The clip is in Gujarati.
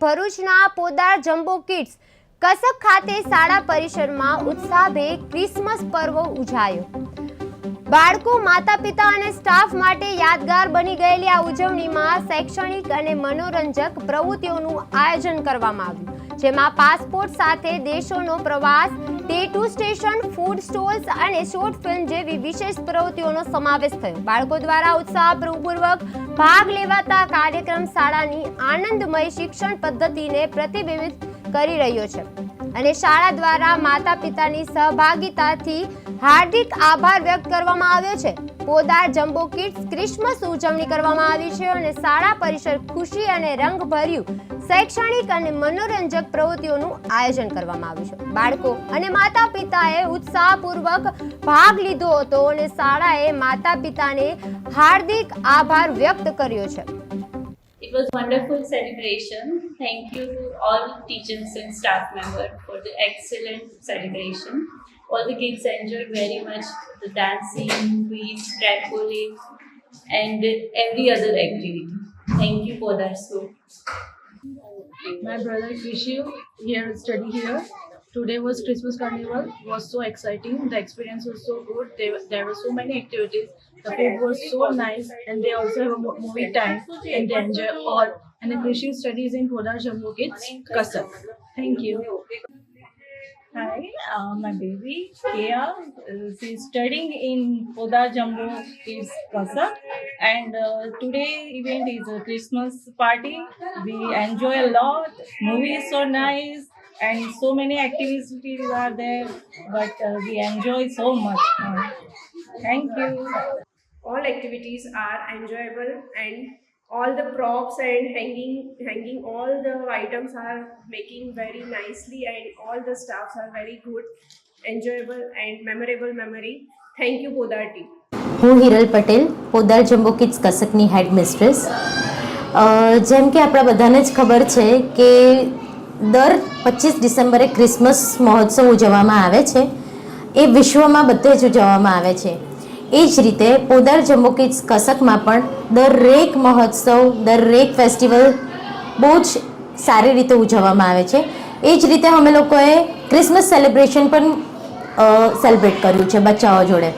ભરૂચના પોદાર જમ્બો કિડ્સ કસક ખાતે શાળા પરિસરમાં ઉત્સાહભેર ક્રિસમસ પર્વ ઉજવાયો। બાળકો, માતા પિતા અને સ્ટાફ માટે યાદગાર બની ગયેલી આ ઉજવણીમાં શૈક્ષણિક અને મનોરંજક પ્રવૃત્તિઓનું આયોજન કરવામાં આવ્યું, જેમાં પાસપોર્ટ સાથે દેશોનો પ્રવાસ, ટેટુ સ્ટેશન, ફૂડ સ્ટોલ્સ અને શોર્ટ ફિલ્મ જેવી વિશેષ પ્રવૃત્તિઓનો સમાવેશ થયો। બાળકો દ્વારા ઉત્સાહપૂર્વક ભાગ લેવાતા કાર્યક્રમ શાળાની આનંદમય શિક્ષણ પદ્ધતિને પ્રતિબિંબિત કરી રહ્યો છે અને શાળા દ્વારા માતા પિતાની સહભાગિતાથી હાર્દિક આભાર વ્યક્ત કરવામાં આવ્યો છે। પોદાર જમ્બો કિડ્સ ક્રિસમસ ઉજવણી કરવામાં આવી છે અને શાળા પરિસર ખુશી અને રંગભર્યું શૈક્ષણિક અને મનોરંજક પ્રવૃત્તિઓનું આયોજન કરવામાં આવ્યું છે। બાળકો અને માતા પિતાએ ઉત્સાહપૂર્વક ભાગ લીધો હતો અને શાળાએ માતા પિતાને હાર્દિક આભાર વ્યક્ત કર્યો છે। It was wonderful celebration. Thank you to all teachers and staff members for the excellent celebration. All the kids enjoyed very much the dancing, quiz, trampoline, and every other activity. Thank you for that. So, my brother Krishu here study here. Today was Christmas Carnival. Was so exciting. The experience was so good. There were so many activities. The food was so nice, and they also have a movie time, and they enjoy all. And the Krishu studies in Podar Jumbo Kids Kasak. Thank you. Hi, my baby Kia. She's studying in Podar Jumbo Kids Kasak, and today event is a Christmas party. We enjoy a lot. Movie is so nice. And so many activities are there, but we enjoy so much. Thank you. All activities are enjoyable, and all the props and hanging all the items are making very nicely, and all the staffs are very good, enjoyable and memorable memory. Thank you, Podar team. હું હિરલ પટેલ, પોદાર જમ્બો કિડ્સ કસકની હેડ મિસ્ટ્રેસ। જેમ કે આપણા બધાને જ ખબર છે કે દર 25 ડિસેમ્બરે ક્રિસમસ મહોત્સવ ઉજવવામાં આવે છે। એ વિશ્વમાં બધે જ ઉજવવામાં આવે છે। એ જ રીતે પોદાર જમ્બો કિડ્સ કસકમાં પણ દરેક મહોત્સવ, દરેક ફેસ્ટિવલ બહુ જ સારી રીતે ઉજવવામાં આવે છે। એ જ રીતે અમે લોકોએ ક્રિસમસ સેલિબ્રેશન પણ સેલિબ્રેટ કર્યું છે બચ્ચાઓ જોડે।